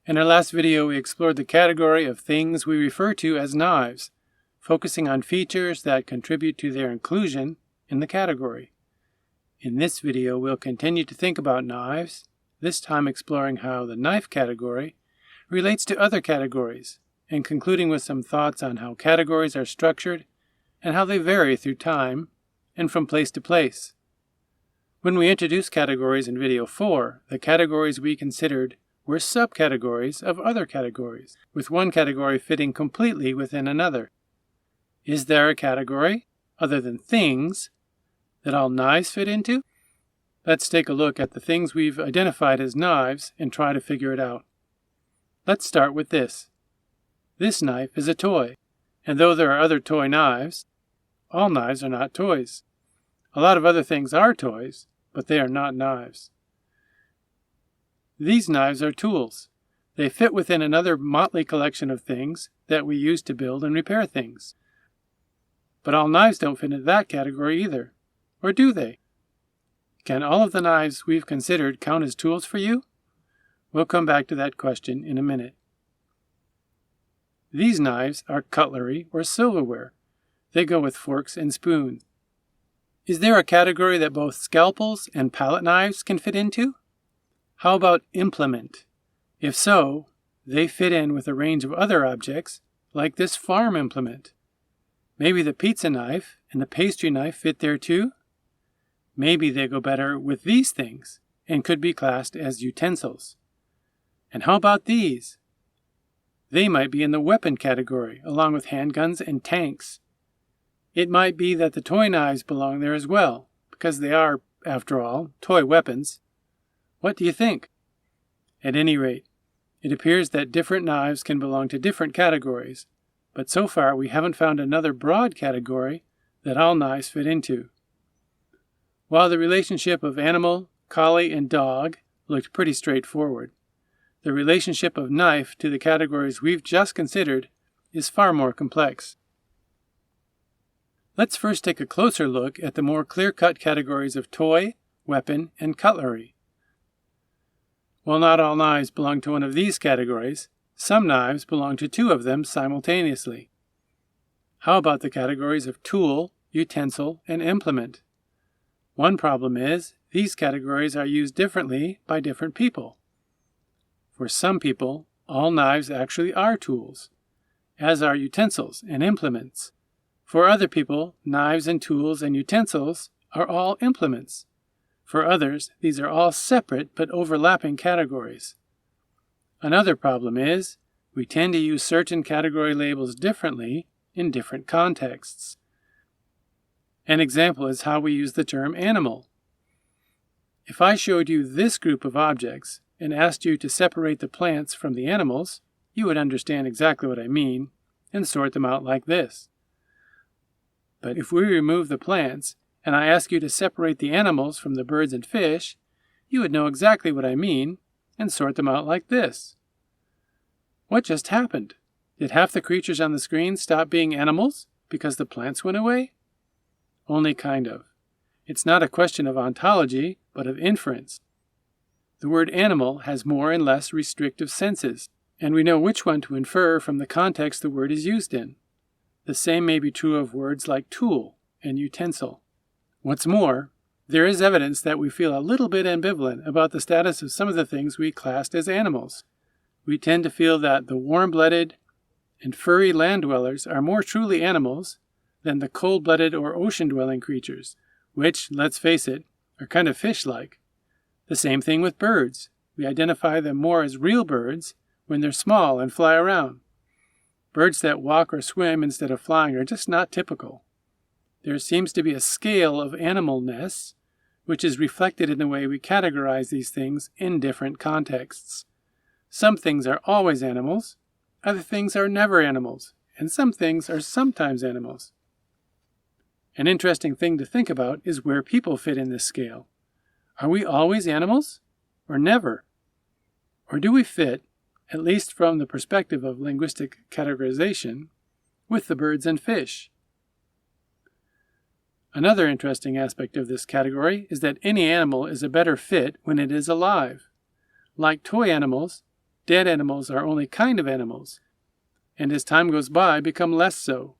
In our last video, we explored the category of things we refer to as knives, focusing on features that contribute to their inclusion in the category. In this video, we'll continue to think about knives, this time exploring how the knife category relates to other categories, and concluding with some thoughts on how categories are structured and how they vary through time and from place to place. When we introduced categories in video 4, the categories we considered were subcategories of other categories, with one category fitting completely within another. Is there a category, other than things, that all knives fit into? Let's take a look at the things we've identified as knives and try to figure it out. Let's start with this. This knife is a toy, and though there are other toy knives, all knives are not toys. A lot of other things are toys, but they are not knives. These knives are tools. They fit within another motley collection of things that we use to build and repair things. But all knives don't fit into that category either. Or do they? Can all of the knives we've considered count as tools for you? We'll come back to that question in a minute. These knives are cutlery or silverware. They go with forks and spoons. Is there a category that both scalpels and palette knives can fit into? How about implement? If so, they fit in with a range of other objects, like this farm implement. Maybe the pizza knife and the pastry knife fit there too? Maybe they go better with these things and could be classed as utensils. And how about these? They might be in the weapon category, along with handguns and tanks. It might be that the toy knives belong there as well, because they are, after all, toy weapons. What do you think? At any rate, it appears that different knives can belong to different categories, but so far we haven't found another broad category that all knives fit into. While the relationship of animal, collie, and dog looked pretty straightforward, the relationship of knife to the categories we've just considered is far more complex. Let's first take a closer look at the more clear-cut categories of toy, weapon, and cutlery. While not all knives belong to one of these categories, some knives belong to two of them simultaneously. How about the categories of tool, utensil, and implement? One problem is these categories are used differently by different people. For some people, all knives actually are tools, as are utensils and implements. For other people, knives and tools and utensils are all implements. For others, these are all separate but overlapping categories. Another problem is we tend to use certain category labels differently in different contexts. An example is how we use the term animal. If I showed you this group of objects and asked you to separate the plants from the animals, you would understand exactly what I mean and sort them out like this. But if we remove the plants and I ask you to separate the animals from the birds and fish, you would know exactly what I mean and sort them out like this. What just happened? Did half the creatures on the screen stop being animals because the plants went away? Only kind of. It's not a question of ontology, but of inference. The word animal has more and less restrictive senses, and we know which one to infer from the context the word is used in. The same may be true of words like tool and utensil. What's more, there is evidence that we feel a little bit ambivalent about the status of some of the things we classed as animals. We tend to feel that the warm-blooded and furry land dwellers are more truly animals than the cold-blooded or ocean-dwelling creatures, which, let's face it, are kind of fish-like. The same thing with birds. We identify them more as real birds when they're small and fly around. Birds that walk or swim instead of flying are just not typical. There seems to be a scale of animalness, which is reflected in the way we categorize these things in different contexts. Some things are always animals, other things are never animals, and some things are sometimes animals. An interesting thing to think about is where people fit in this scale. Are we always animals, or never? Or do we fit, at least from the perspective of linguistic categorization, with the birds and fish? Another interesting aspect of this category is that any animal is a better fit when it is alive. Like toy animals, dead animals are only kind of animals, and as time goes by, become less so.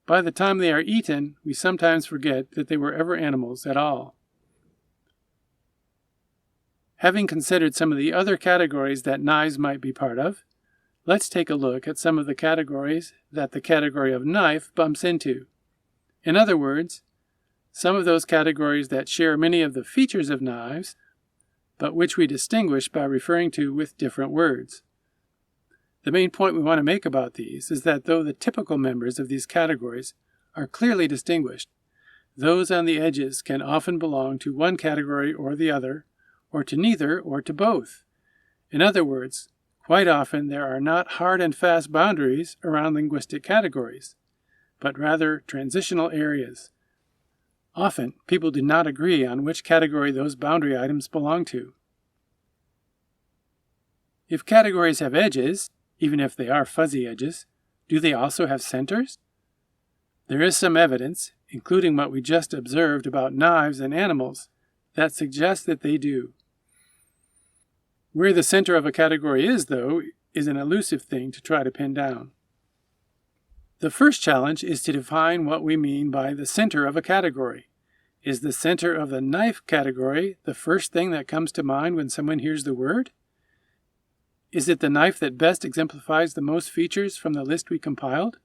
By the time they are eaten, we sometimes forget that they were ever animals at all. Having considered some of the other categories that knives might be part of, let's take a look at some of the categories that the category of knife bumps into. In other words, some of those categories that share many of the features of knives, but which we distinguish by referring to with different words. The main point we want to make about these is that though the typical members of these categories are clearly distinguished, those on the edges can often belong to one category or the other, or to neither, or to both. In other words, quite often there are not hard and fast boundaries around linguistic categories, but rather transitional areas. Often, people do not agree on which category those boundary items belong to. If categories have edges, even if they are fuzzy edges, do they also have centers? There is some evidence, including what we just observed about knives and animals, that suggests that they do. Where the center of a category is, though, is an elusive thing to try to pin down. The first challenge is to define what we mean by the center of a category. Is the center of the knife category the first thing that comes to mind when someone hears the word? Is it the knife that best exemplifies the most features from the list we compiled?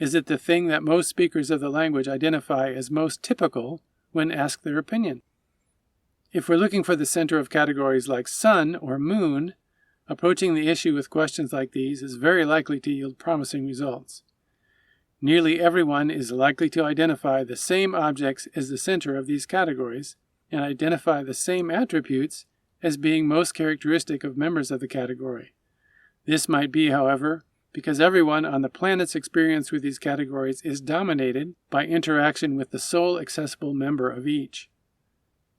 Is it the thing that most speakers of the language identify as most typical when asked their opinion? If we're looking for the center of categories like sun or moon, approaching the issue with questions like these is very likely to yield promising results. Nearly everyone is likely to identify the same objects as the center of these categories and identify the same attributes as being most characteristic of members of the category. This might be, however, because everyone on the planet's experience with these categories is dominated by interaction with the sole accessible member of each.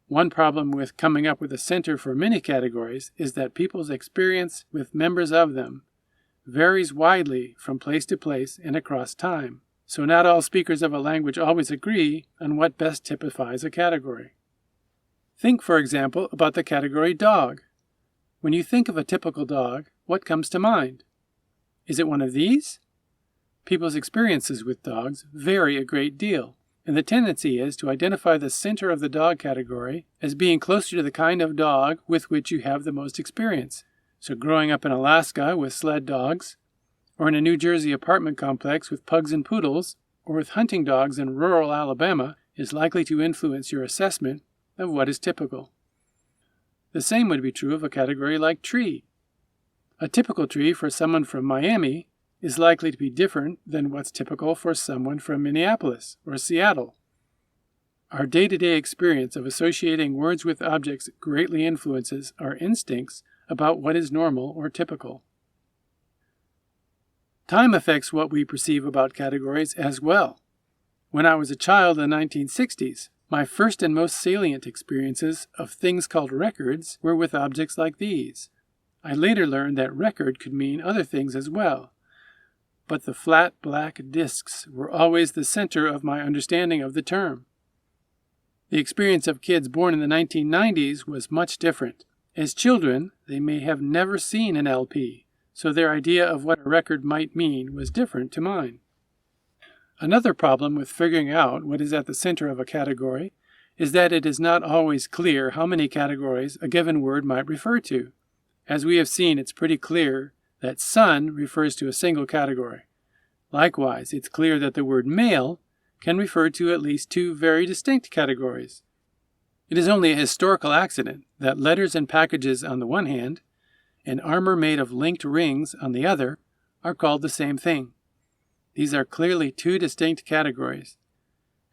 One problem with coming up with a center for many categories is that people's experience with members of them varies widely from place to place and across time, so not all speakers of a language always agree on what best typifies a category. Think, for example, about the category dog. When you think of a typical dog, what comes to mind? Is it one of these? People's experiences with dogs vary a great deal, and the tendency is to identify the center of the dog category as being closer to the kind of dog with which you have the most experience. So growing up in Alaska with sled dogs, or in a New Jersey apartment complex with pugs and poodles, or with hunting dogs in rural Alabama is likely to influence your assessment of what is typical. The same would be true of a category like tree. A typical tree for someone from Miami is likely to be different than what's typical for someone from Minneapolis or Seattle. Our day-to-day experience of associating words with objects greatly influences our instincts about what is normal or typical. Time affects what we perceive about categories as well. When I was a child in the 1960s, my first and most salient experiences of things called records were with objects like these. I later learned that record could mean other things as well, but the flat black discs were always the center of my understanding of the term. The experience of kids born in the 1990s was much different. As children, they may have never seen an LP, so their idea of what a record might mean was different to mine. Another problem with figuring out what is at the center of a category is that it is not always clear how many categories a given word might refer to. As we have seen, it's pretty clear that sun refers to a single category. Likewise, it's clear that the word male can refer to at least two very distinct categories. It is only a historical accident that letters and packages on the one hand, and armor made of linked rings on the other, are called the same thing. These are clearly two distinct categories,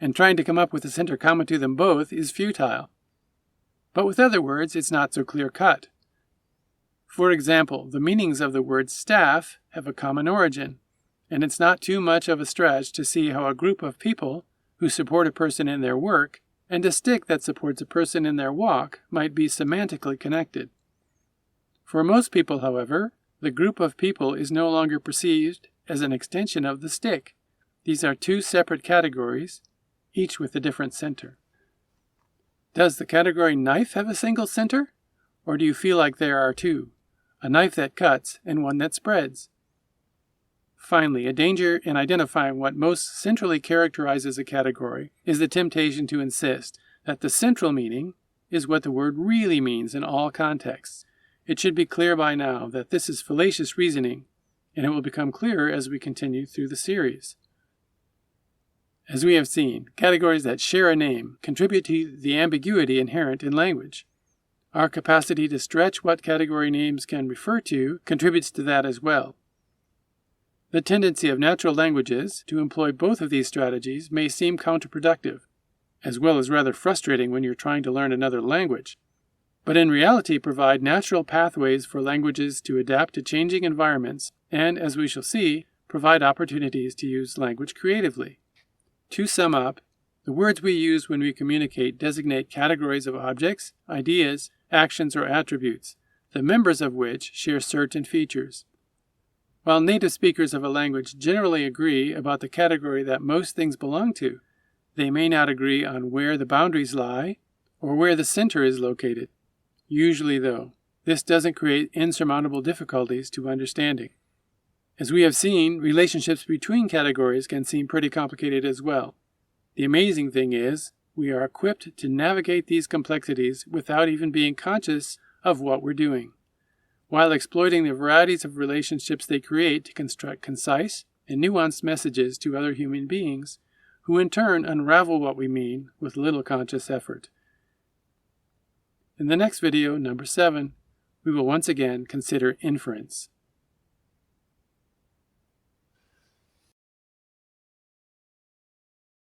and trying to come up with a center common to them both is futile. But with other words, it's not so clear-cut. For example, the meanings of the word staff have a common origin, and it's not too much of a stretch to see how a group of people who support a person in their work and a stick that supports a person in their walk might be semantically connected. For most people, however, the group of people is no longer perceived as an extension of the stick. These are two separate categories, each with a different center. Does the category knife have a single center, or do you feel like there are two? a knife that cuts, and one that spreads. Finally, a danger in identifying what most centrally characterizes a category is the temptation to insist that the central meaning is what the word really means in all contexts. It should be clear by now that this is fallacious reasoning, and it will become clearer as we continue through the series. As we have seen, categories that share a name contribute to the ambiguity inherent in language. Our capacity to stretch what category names can refer to contributes to that as well. The tendency of natural languages to employ both of these strategies may seem counterproductive, as well as rather frustrating when you're trying to learn another language, but in reality provide natural pathways for languages to adapt to changing environments and, as we shall see, provide opportunities to use language creatively. To sum up, the words we use when we communicate designate categories of objects, ideas, actions, or attributes, the members of which share certain features. While native speakers of a language generally agree about the category that most things belong to, they may not agree on where the boundaries lie or where the center is located. Usually, though, this doesn't create insurmountable difficulties to understanding. As we have seen, relationships between categories can seem pretty complicated as well. The amazing thing is, we are equipped to navigate these complexities without even being conscious of what we're doing, while exploiting the varieties of relationships they create to construct concise and nuanced messages to other human beings, who in turn unravel what we mean with little conscious effort. In the next video, number 7, we will once again consider inference.